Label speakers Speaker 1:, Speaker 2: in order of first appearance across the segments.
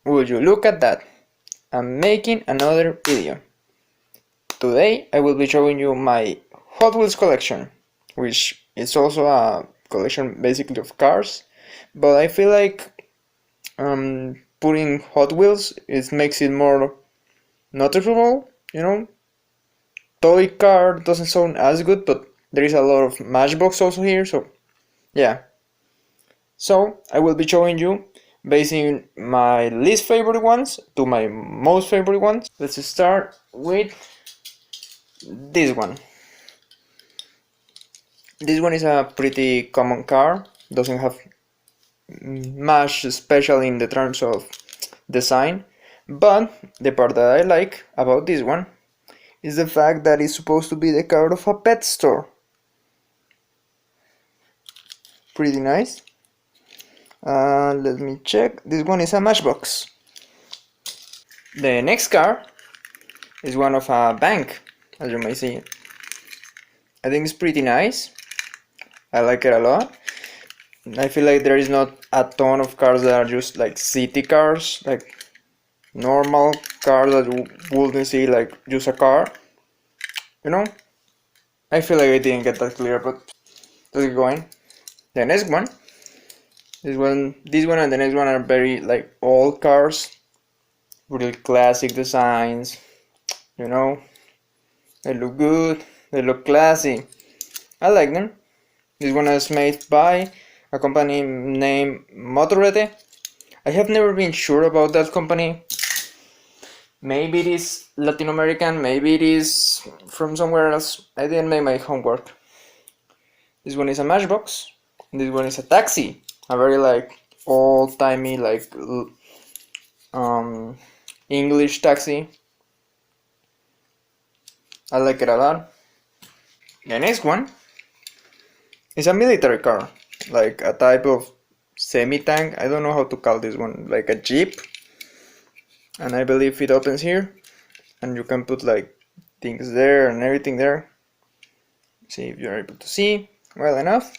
Speaker 1: Would you look at that? I'm making another video. Today I will be showing you my Hot Wheels collection, which is also a collection basically of cars, but I feel like putting Hot Wheels makes it more noticeable, you know? Toy car doesn't sound as good, but there is a lot of Matchbox also here, so yeah. So I will be showing you basing my least favorite ones to my most favorite ones. Let's start with this one. This one is a pretty common car, doesn't have much special in the terms of design, but the part that I like about this one is the fact that it's supposed to be the car of a pet store. Pretty nice. Let me check. This one is a Matchbox. The next car is one of a bank, as you may see. I think it's pretty nice. I like it a lot. I feel like there is not a ton of cars that are just like city cars, like normal cars that you wouldn't see like just a car. You know? I feel like I didn't get that clear, but let's keep going. The next one. This one and the next one are very like old cars. Really classic designs. You know? They look good. They look classy. I like them. This one is made by a company named Motorete. I have never been sure about that company. Maybe it is Latin American, maybe it is from somewhere else. I didn't make my homework. This one is a Matchbox. And this one is a taxi. A very like old-timey like English taxi. I like it a lot. The next one is a military car, like a type of semi-tank. I don't know how to call this one, like a jeep. And I believe it opens here, and you can put like things there and everything there. See if you're able to see well enough.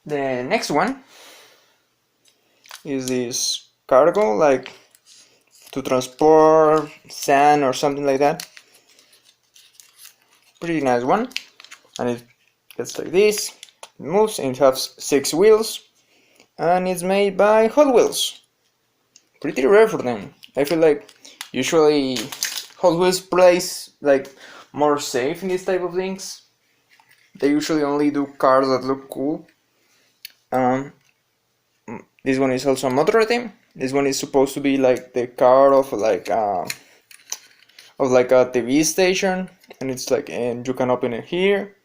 Speaker 1: The next one is this cargo, like to transport sand or something like that. Pretty nice one. And it gets like this, it moves, and it has 6 wheels, and it's made by Hot Wheels. Pretty rare for them. I feel like usually Hot Wheels plays like more safe in this type of things. They usually only do cars that look cool. This one is also a Motorrad. This one is supposed to be like the car of like a TV station, and it's like, and you can open it here.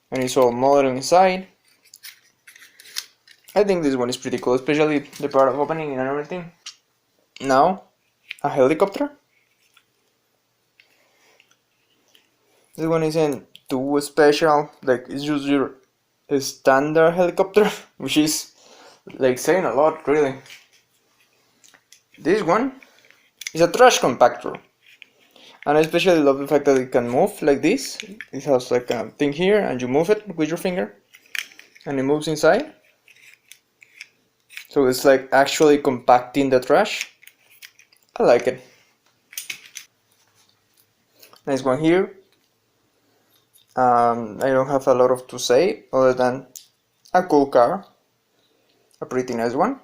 Speaker 1: And it's all modern inside. I think this one is pretty cool, especially the part of opening and everything. Now, a helicopter. This one isn't too special, like it's just your standard helicopter, which is like saying a lot, really. This one is a trash compactor. And I especially love the fact that it can move like this. It has like a thing here, and you move it with your finger, and it moves inside. So it's like actually compacting the trash. I like it. Nice one here. I don't have a lot of to say other than a cool car. A pretty nice one.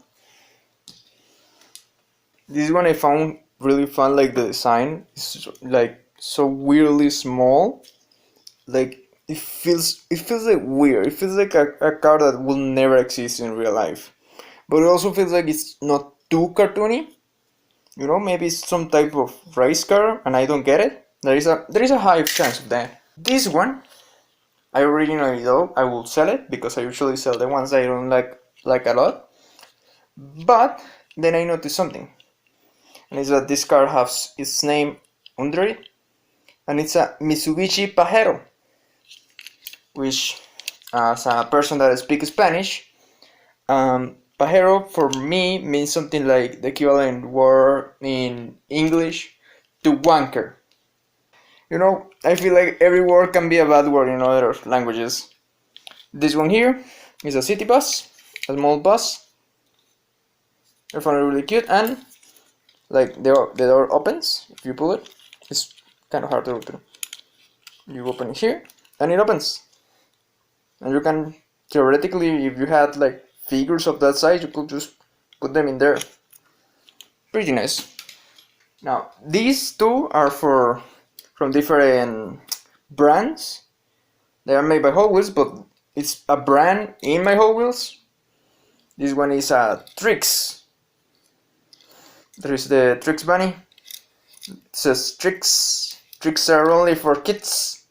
Speaker 1: This one I found really fun, like the design is like so weirdly small. Like it feels like weird. It feels like a car that will never exist in real life. But it also feels like it's not too cartoony. You know, maybe it's some type of race car and I don't get it. There is a high chance of that. This one I originally thought I will sell it because I usually sell the ones I don't like a lot. But then I noticed something. And it's that this car has its name under it, and it's a Mitsubishi Pajero, which, as a person that speaks Spanish, Pajero for me means something like the equivalent word in English to wanker. You know, I feel like every word can be a bad word in other languages. This one here is a city bus, a small bus. I found it really cute, and like the door opens if you pull it. It's kind of hard to open. You open it here, and it opens. And you can theoretically, if you had like figures of that size, you could just put them in there. Pretty nice. Now these two are from different brands. They are made by Hotwheels, but it's a brand in my Hotwheels. This one is a Trix. There is the Trix bunny. It says Trix. Tricks are only for kids.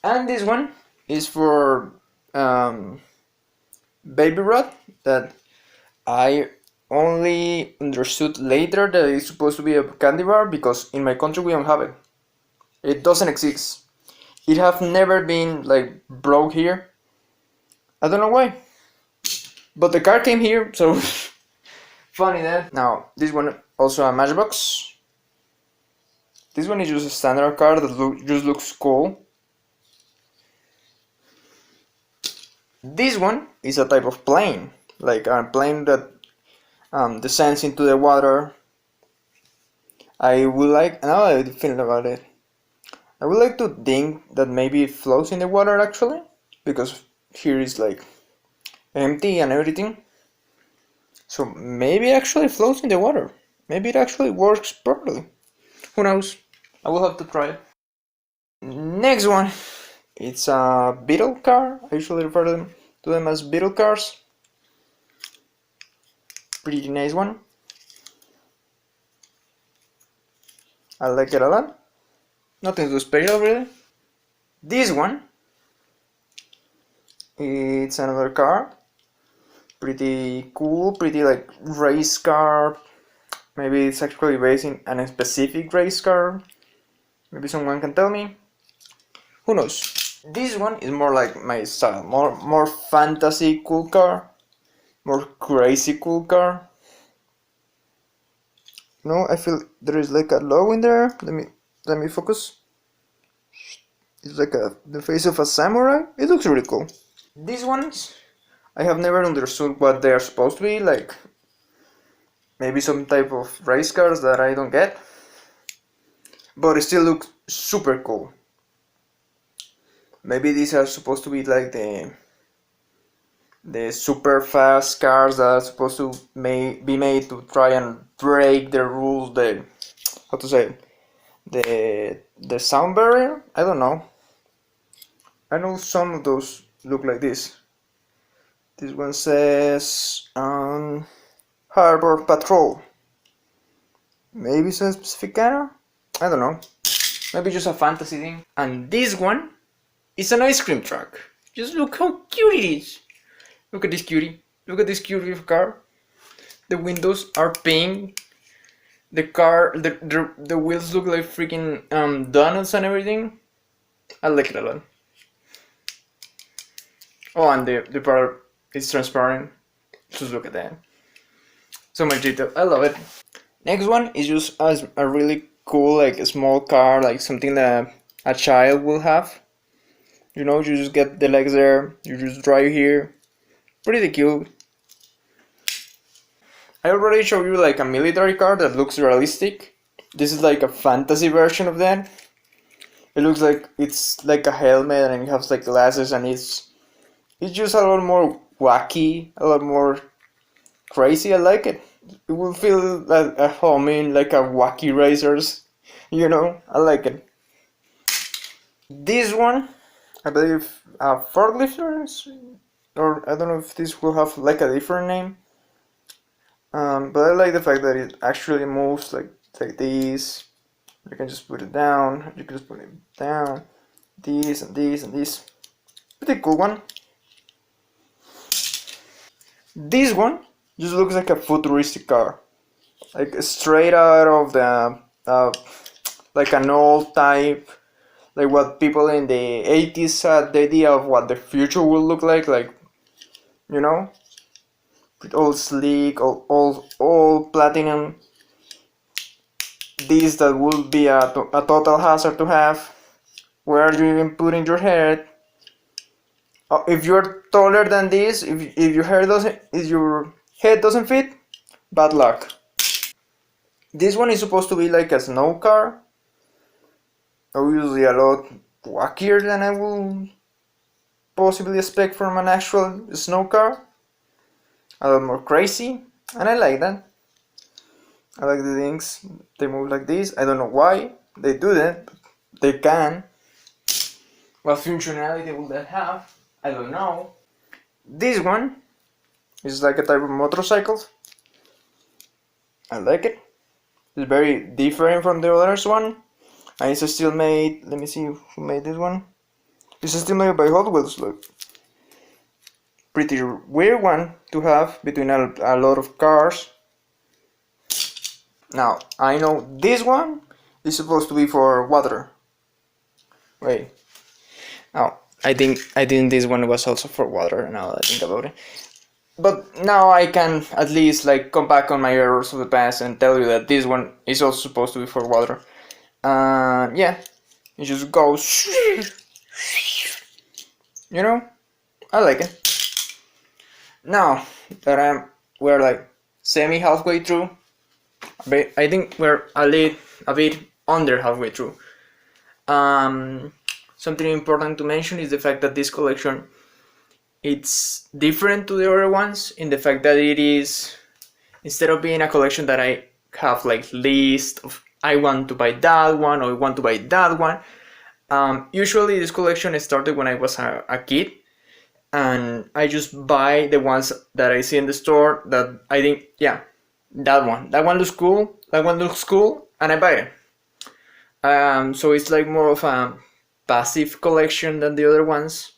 Speaker 1: And this one is for Baby Rod, that I only understood later that it's supposed to be a candy bar, because in my country we don't have it. It doesn't exist. It have never been like broke here. I don't know why. But the car came here, so funny that. Now this one also a Matchbox. This one is just a standard car that just looks cool. This one is a type of plane, like a plane that descends into the water. I would like, now I think about it, I would like to think that maybe it floats in the water actually, because here is like empty and everything. So maybe it actually floats in the water. Maybe it actually works properly. Who knows? I will have to try it. Next one, it's a Beetle Car. I usually refer to them as Beetle Cars. Pretty nice one. I like it a lot. Nothing too special really. This one, it's another car. Pretty cool, pretty like race car. Maybe it's actually based in a specific race car. Maybe someone can tell me. Who knows? This one is more like my style. More fantasy cool car. More crazy cool car. No, I feel there is like a logo in there. Let me focus. It's like the face of a samurai. It looks really cool. These ones, I have never understood what they are supposed to be. Like maybe some type of race cars that I don't get. But it still looks super cool. Maybe these are supposed to be like the super fast cars that are supposed to be made to try and break the rules, how to say it, the sound barrier. I don't know. I know some of those look like this. This one says Harbor Patrol. Maybe some specific kind. I don't know. Maybe just a fantasy thing. And this one is an ice cream truck. Just look how cute it is. Look at this cutie. Look at this cutie of car. The windows are pink. The car, the wheels look like freaking donuts and everything. I like it a lot. Oh, and the part is transparent. Just look at that. So much detail. I love it. Next one is just a really cool, like a small car, like something that a child will have. You know, you just get the legs there. You just drive here. Pretty cute. I already showed you like a military car that looks realistic. This is like a fantasy version of that. It looks like it's like a helmet and it has like glasses, and it's just a lot more wacky, a lot more crazy. I like it. It will feel like a home in like a wacky racers. You know, I like it. This one, I believe forklifters, or I don't know if this will have like a different name. But I like the fact that it actually moves like this. You can just put it down. You can just put it down. This and this and this. Pretty cool one. This one just looks like a futuristic car, like straight out of the like an old type, like what people in the 80s had the idea of what the future will look like, you know, all sleek, all platinum. This that would be a total hazard to have. Where are you even putting your head? If you're taller than this, if your hair doesn't, if your Head doesn't fit, bad luck. This one is supposed to be like a snow car, obviously a lot wackier than I would possibly expect from an actual snow car, a lot more crazy, and I like that. I like the things, they move like this, I don't know why they do that, but they can. What functionality will that have? I don't know. This one is like a type of motorcycle. I like it. It's very different from the others one. And it's still made, let me see who made this one. It's still made by Hotwheels, look. Pretty weird one to have between a lot of cars. Now, I know this one is supposed to be for water. Wait. Now, I think this one was also for water, now that I think about it. But now I can at least like come back on my errors of the past and tell you that this one is also supposed to be for water. Yeah, it just goes, you know, I like it. Now that we're like semi halfway through, but I think we're a bit under halfway through. Something important to mention is the fact that this collection, it's different to the other ones in the fact that it is, instead of being a collection that I have like list of I want to buy that one or I want to buy that one. Usually this collection started when I was a kid, and I just buy the ones that I see in the store that I think, yeah, that one looks cool, and I buy it. So it's like more of a passive collection than the other ones.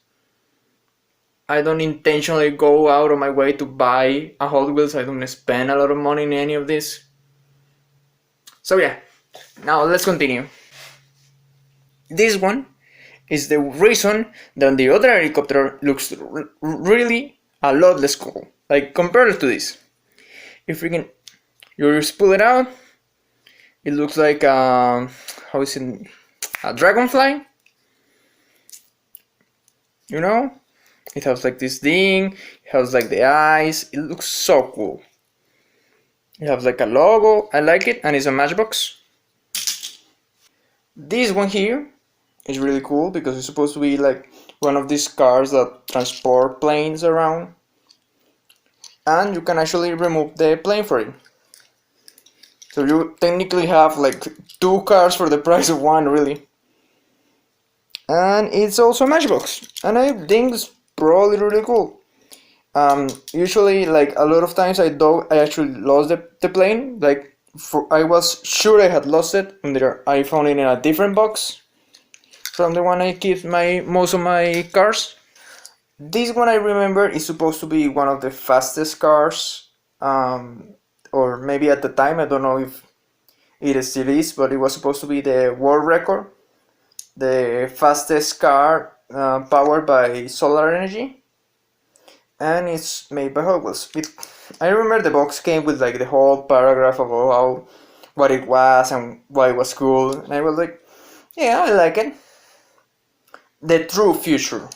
Speaker 1: I don't intentionally go out of my way to buy a Hot Wheels. I don't spend a lot of money in any of this. So yeah, now let's continue. This one is the reason that the other helicopter looks really a lot less cool. Like compared to this. If you just pull it out, it looks like how is it? A dragonfly. You know? It has like this thing, it has like the eyes, it looks so cool. It has like a logo, I like it, and it's a Matchbox. This one here is really cool because it's supposed to be like one of these cars that transport planes around. And you can actually remove the plane for it. So you technically have like two cars for the price of one, really. And it's also a Matchbox, and I think it's probably really cool. Usually, like a lot of times, I actually lost the plane. Like I was sure I had lost it, and I found it in a different box from the one I keep most of my cars. This one I remember is supposed to be one of the fastest cars, or maybe at the time, I don't know if it still is, but it was supposed to be the world record, the fastest car powered by solar energy. And it's made by Hotwheels. I remember the box came with like the whole paragraph about what it was and why it was cool, and I was like, yeah, I like it. The true future.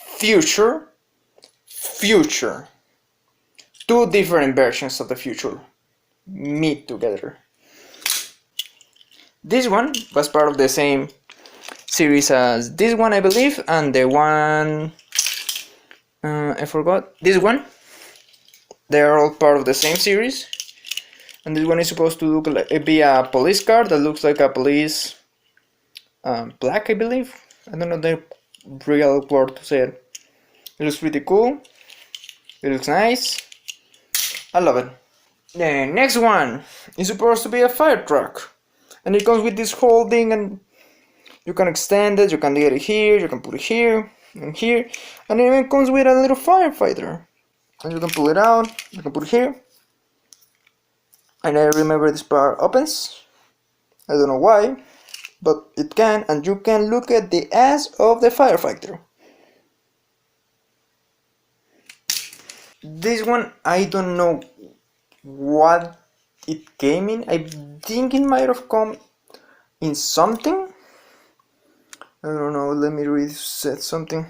Speaker 1: Future. Two different versions of the future meet together. This one was part of the same series as this one, I believe, and the one I forgot, this one. They are all part of the same series, and this one is supposed to look like be a police car that looks like a police black, I believe. I don't know the real word to say it. It looks pretty cool. It looks nice. I love it. The next one is supposed to be a fire truck, and it comes with this whole thing, and you can extend it, you can get it here, you can put it here, and here, and it even comes with a little firefighter. And you can pull it out, you can put it here. And I remember this part opens. I don't know why, but it can, and you can look at the ass of the firefighter. This one, I don't know what it came in. I think it might have come in something. I don't know, let me reset something.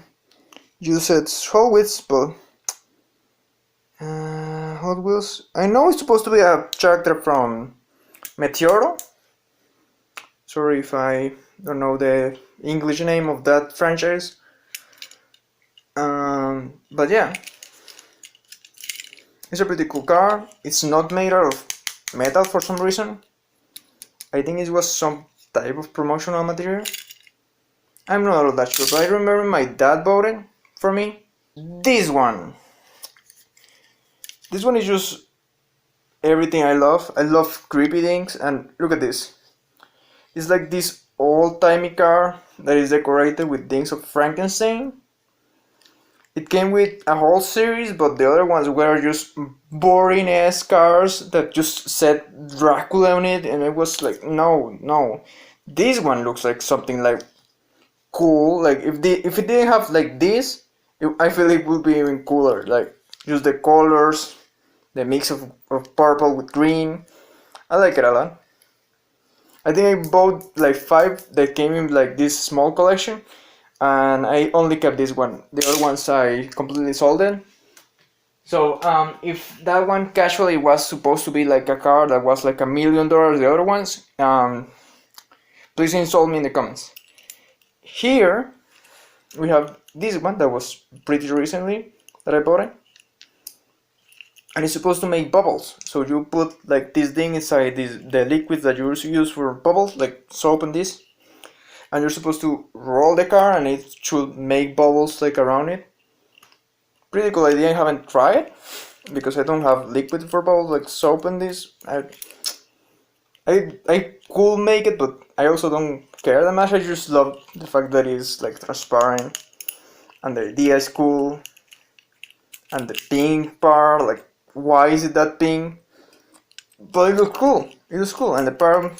Speaker 1: You said Hotwheels, but Hot Wheels. I know it's supposed to be a character from Meteoro. Sorry if I don't know the English name of that franchise. But yeah, it's a pretty cool car. It's not made out of metal for some reason. I think it was some type of promotional material. I'm not all that sure, but I remember my dad bought it for me. This one. This one is just everything I love. I love creepy things, and look at this. It's like this old-timey car that is decorated with things of Frankenstein. It came with a whole series, but the other ones were just boring ass cars that just said Dracula on it, and it was like, no, no. This one looks like something like cool. Like if it didn't have like this, I feel it would be even cooler. Like just the colors, the mix of purple with green. I like it a lot. I think I bought like 5 that came in like this small collection, and I only kept this one. The other ones I completely sold it. So if that one casually was supposed to be like a car that was like $1 million, the other ones, please insult me in the comments. Here we have this one that was pretty recently that I bought it, and it's supposed to make bubbles. So you put like this thing inside the liquids that you use for bubbles, like soap and this, and you're supposed to roll the car and it should make bubbles like around it. Pretty cool idea. I haven't tried because I don't have liquid for bubbles like soap and this. I could make it, but I also don't care that much. I just love the fact that it's like transparent and the idea is cool. And the pink part, like, why is it that pink? But it looks cool. It looks cool, and the part,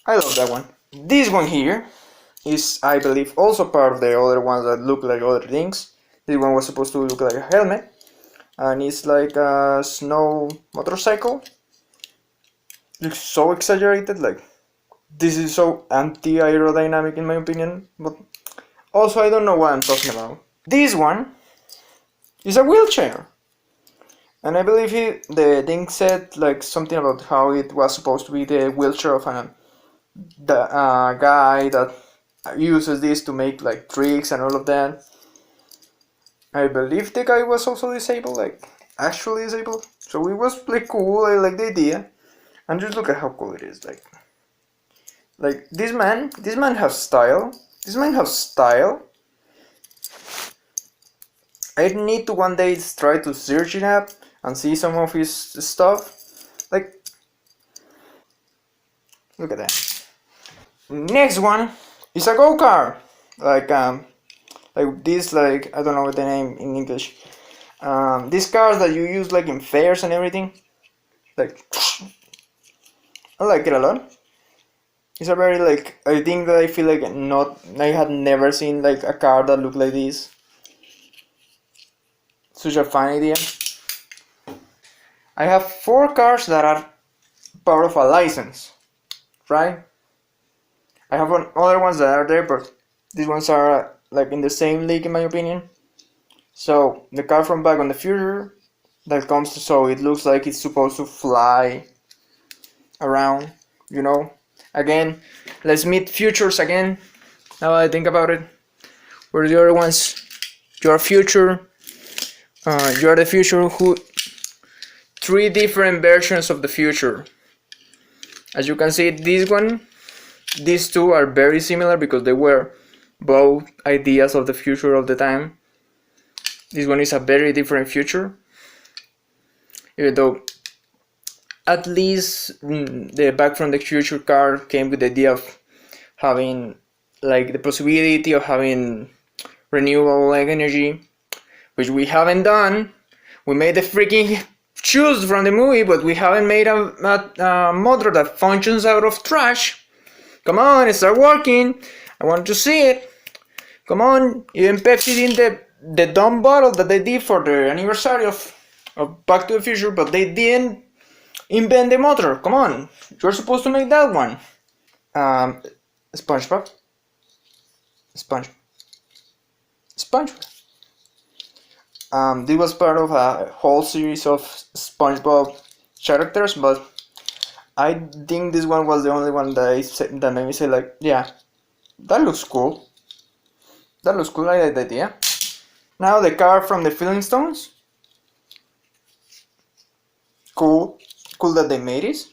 Speaker 1: I love that one. This one here is, I believe, also part of the other ones that look like other things. This one was supposed to look like a helmet, and it's like a snow motorcycle. Looks so exaggerated, like this is so anti-aerodynamic in my opinion, but also I don't know what I'm talking about. This one is a wheelchair. And I believe the thing said like something about how it was supposed to be the wheelchair of the guy that uses this to make like tricks and all of that. I believe the guy was also disabled, like actually disabled. So it was like cool. I like the idea, and just look at how cool it is. Like this man has style. This man has style. I need to one day try to search it up and see some of his stuff. Like, look at that. Next one is a go-kart. Like this, like I don't know what the name in English. These cars that you use like in fairs and everything. Like, I like it a lot. It's a very like I think that I feel like I had never seen like a car that looked like this. Such a fun idea. I have 4 cars that are part of a license, right? I have other ones that are there, but these ones are like in the same league in my opinion. So the car from Back on the Future that comes to, so it looks like it's supposed to fly around, you know. Again, let's meet futures again. Now that I think about it, where's the other ones? Your future. You are the future. Who? 3 different versions of the future. As you can see, these 2 are very similar because they were both ideas of the future of the time. This one is a very different future, even though at least the Back from the Future car came with the idea of having like the possibility of having renewable energy, which we haven't done. We made the freaking shoes from the movie, but we haven't made a motor that functions out of trash. Come on, start working. I want to see it. Come on, even Pepsi did the dumb bottle that they did for the anniversary of Back to the Future, but they didn't invent the motor. Come on, you're supposed to make that one. SpongeBob. SpongeBob. This was part of a whole series of SpongeBob characters, but I think this one was the only one that made me say like, yeah, that looks cool. That looks cool. I like the idea. Now the car from the Flintstones. Cool, cool that they made it.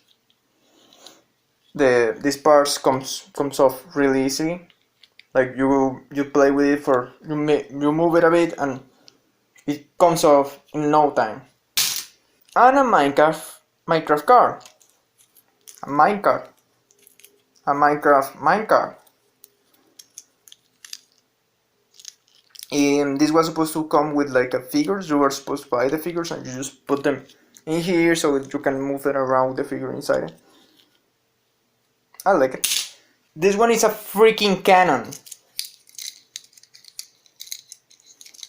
Speaker 1: This parts comes off really easy. Like you play with it for you move it a bit and it comes off in no time. And a Minecraft car, a minecart, a Minecraft minecart. This was supposed to come with like a figures. You were supposed to buy the figures and you just put them in here so that you can move it around with the figure inside it. I like it. This one is a freaking cannon.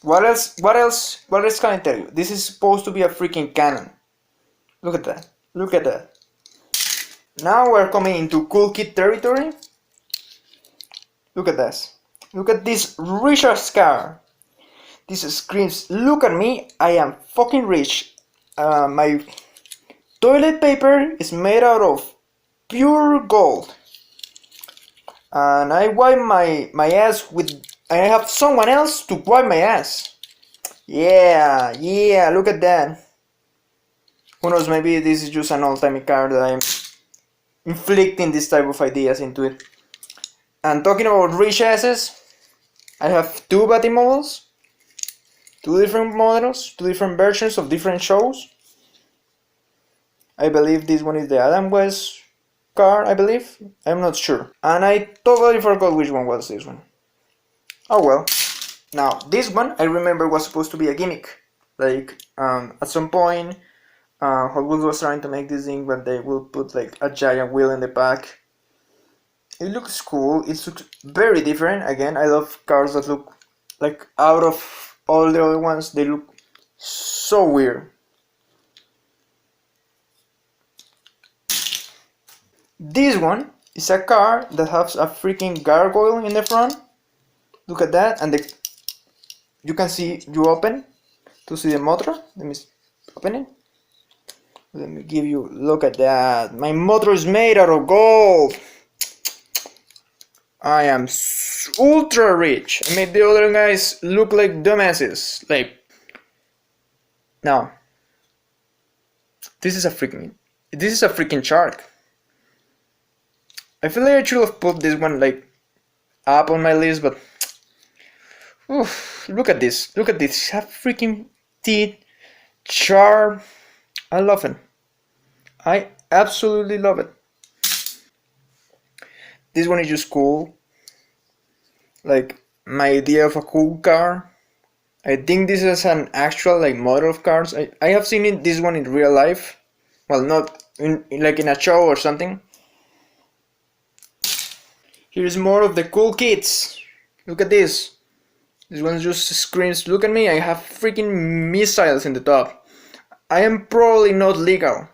Speaker 1: What else? What else? What else can I tell you? This is supposed to be a freaking cannon. Look at that. Look at that. Now we're coming into cool kid territory. Look at this. Look at this Richard's car. This screams, look at me, I am fucking rich. My toilet paper is made out of pure gold. And I wipe my ass with... I have someone else to wipe my ass. Yeah, look at that. Who knows, maybe this is just an old-timey car that I'm inflicting this type of ideas into it. And talking about rich asses, I have two Batimodels. Two different models, two different versions of different shows. I believe this one is the Adam West car, I believe. I'm not sure. And I totally forgot which one was this one. Oh well. Now, this one I remember was supposed to be a gimmick. Like, at some point, Hotwheels was trying to make this thing, but they will put like a giant wheel in the back. It looks cool. It looks very different. Again, I love cars that look like out of all the other ones. They look so weird. This one is a car that has a freaking gargoyle in the front. Look at that, and you can see, you open to see the motor. Let me open it. Let me give you, look at that. My motor is made out of gold. I am ultra rich. I made the other guys look like dumbasses. Like, now, this is a freaking shark. I feel like I should have put this one like up on my list, but oof, look at this. Look at this. Have freaking teeth, sharp. I love it. I absolutely love it. This one is just cool. Like my idea of a cool car. I think this is an actual like model of cars. I have seen this one in real life. Well, not like in a show or something. Here's more of the cool kids. Look at this. This one just screams, look at me, I have freaking missiles in the top. I am probably not legal.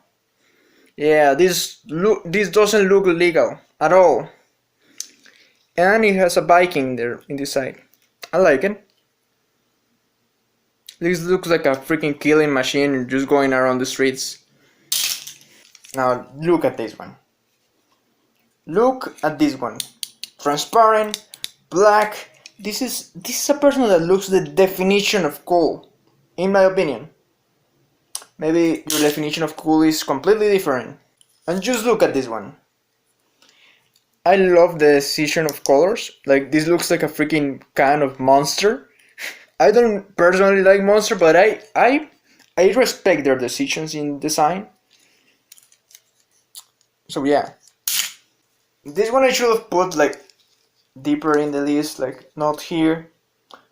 Speaker 1: Yeah, this doesn't look legal at all. And it has a Viking there in this side. I like it. This looks like a freaking killing machine just going around the streets. Now look at this one. Look at this one. Transparent, black. This is a person that looks the definition of cool, in my opinion. Maybe your definition of cool is completely different. And just look at this one. I love the decision of colors. Like, this looks like a freaking kind of monster. I don't personally like monster, but I respect their decisions in design. So yeah. This one I should have put like deeper in the list, like not here,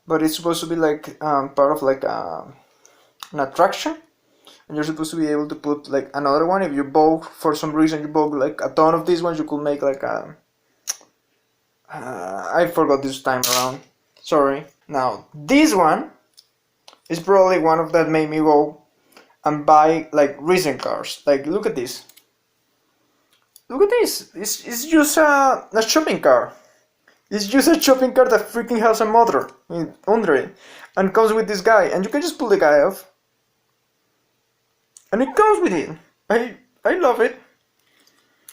Speaker 1: but it's supposed to be like part of like an attraction, and you're supposed to be able to put like another one. If you bought, for some reason you bought like a ton of these ones, you could make like a I forgot this time around, sorry. Now this one is probably one of that made me go and buy like recent cars. Like, look at this. Look at this. It's just a shopping car. It's just a shopping cart that freaking has a motor under it, and comes with this guy, and you can just pull the guy off, and it comes with it. I love it.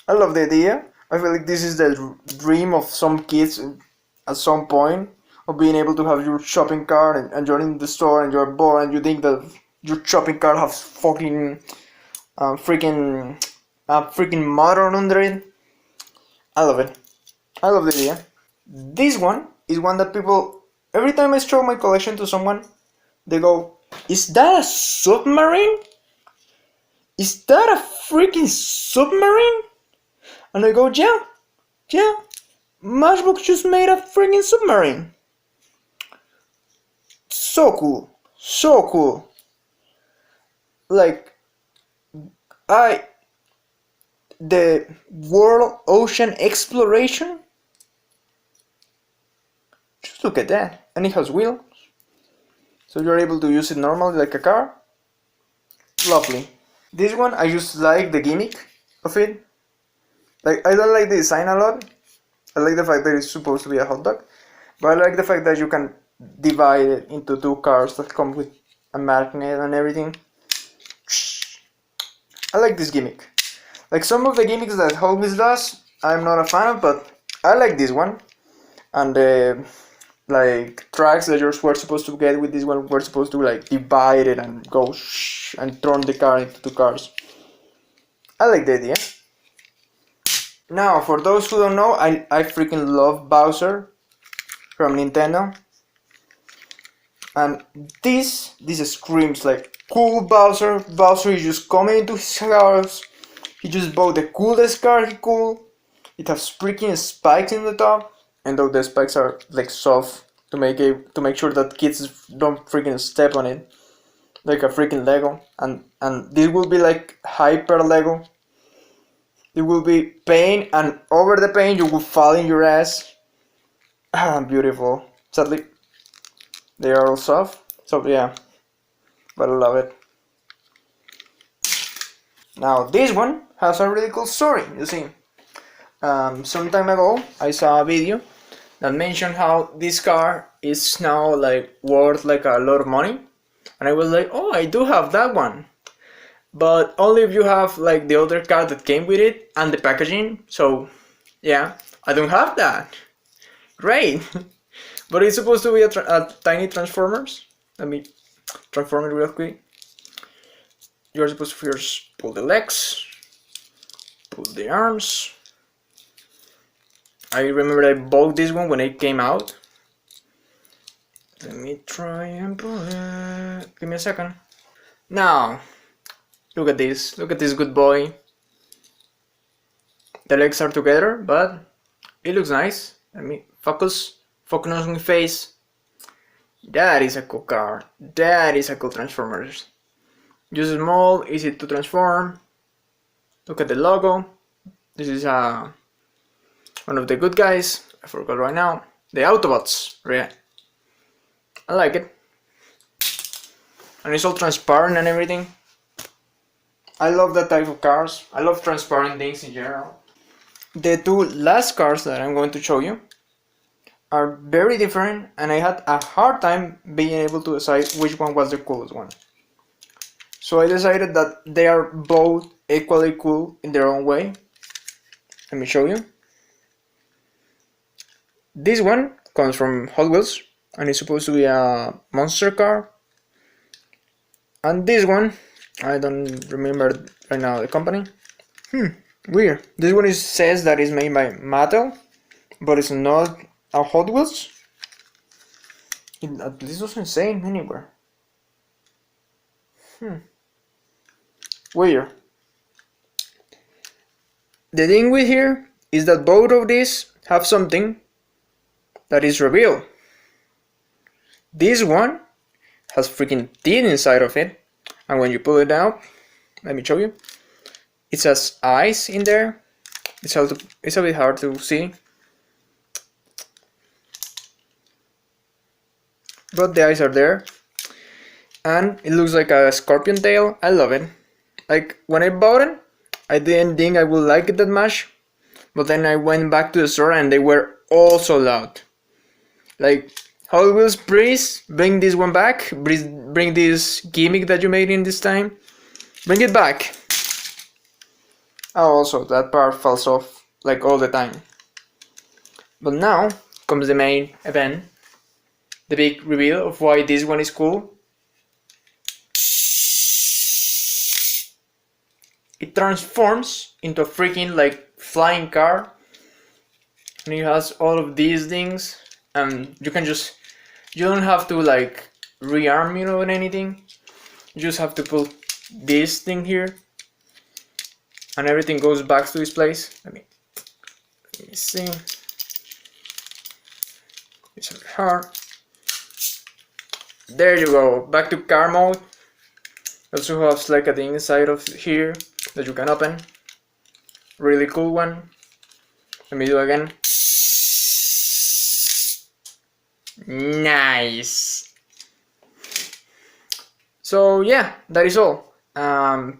Speaker 1: I love the idea. I feel like this is the dream of some kids at some point of being able to have your shopping cart and you're in the store and you're bored and you think that your shopping cart has fucking freaking motor under it. I love it. I love the idea. This one is one that people, every time I show my collection to someone, they go, "Is that a submarine? Is that a freaking submarine?" And I go, yeah, Matchbox just made a freaking submarine. So cool. Like, the world ocean exploration. Just look at that, and it has wheels, so you're able to use it normally like a car. Lovely. This one I just like the gimmick of it. Like, I don't like the design a lot. I like the fact that it's supposed to be a hot dog, but I like the fact that you can divide it into two cars that come with a magnet and everything. I like this gimmick. Like some of the gimmicks that Hotwheels does, I'm not a fan of, but I like this one. And the like tracks that were supposed to get with this one were supposed to like divide it and go and turn the car into two cars. I like the idea. Now, for those who don't know, I freaking love Bowser from Nintendo. And this screams like cool Bowser. Bowser is just coming into his house. He just bought the coolest car he could. It has freaking spikes in the top, and though the spikes are like soft to make sure that kids don't freaking step on it, like a freaking Lego. And this will be like hyper Lego. It will be paint, and over the paint you will fall in your ass. Beautiful. Sadly, they are all soft, so yeah, but I love it. Now this one has a really cool story, you see. Some time ago I saw a video that mentioned how this car is now like worth like a lot of money, and I was like, oh, I do have that one, but only if you have like the other car that came with it and the packaging. So yeah, I don't have that. Great. But it's supposed to be a tiny transformers. Let me transform it real quick. You're supposed to first pull the legs, pull the arms. I remember I bought this one when it came out. Let me try and pull it. Give me a second. Now, look at this. Look at this good boy. The legs are together, but it looks nice. Let me focus on my face. That is a cool car. That is a cool Transformers. Just small, easy to transform. Look at the logo. This is one of the good guys. I forgot right now. The Autobots. Yeah. I like it. And it's all transparent and everything. I love that type of cars. I love transparent things in general. The two last cars that I'm going to show you are very different, and I had a hard time being able to decide which one was the coolest one. So I decided that they are both equally cool in their own way. Let me show you. This one comes from Hot Wheels and it's supposed to be a monster car. And this one, I don't remember right now the company. Weird. This one says that it's made by Mattel, but it's not a Hot Wheels. It at least doesn't say anywhere. Weird. The thing with here is that both of these have something that is revealed. This one has freaking teeth inside of it, and when you pull it out, let me show you. It has eyes in there. It's a bit hard to see, but the eyes are there, and it looks like a scorpion tail. I love it. Like when I bought it, I didn't think I would like it that much, but then I went back to the store and they were also loud. Like, Hotwheels, please bring this one back. Bring this gimmick that you made in this time. Bring it back. Oh, also, that part falls off like all the time. But now comes the main event, the big reveal of why this one is cool. It transforms into a freaking like flying car, and it has all of these things, and you don't have to like rearm it or anything. You just have to put this thing here, and everything goes back to its place. Let me see. It's very hard. There you go, back to car mode. Also has like at the inside of here that you can open. Really cool one. Let me do it again. Nice. So yeah, that is all.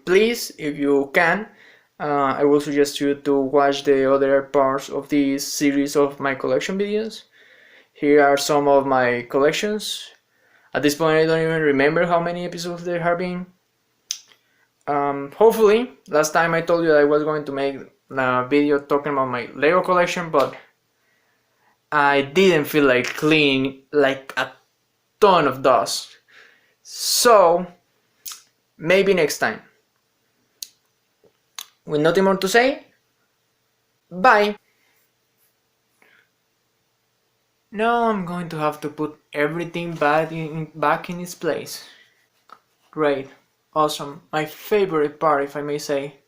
Speaker 1: Please, if you can, I will suggest you to watch the other parts of this series of my collection videos. Here are some of my collections. At this point I don't even remember how many episodes there have been. Hopefully, last time I told you that I was going to make a video talking about my Lego collection, but I didn't feel like cleaning like a ton of dust. So, maybe next time. With nothing more to say, bye! Now I'm going to have to put everything back in its place. Great. Awesome. My favorite part, if I may say.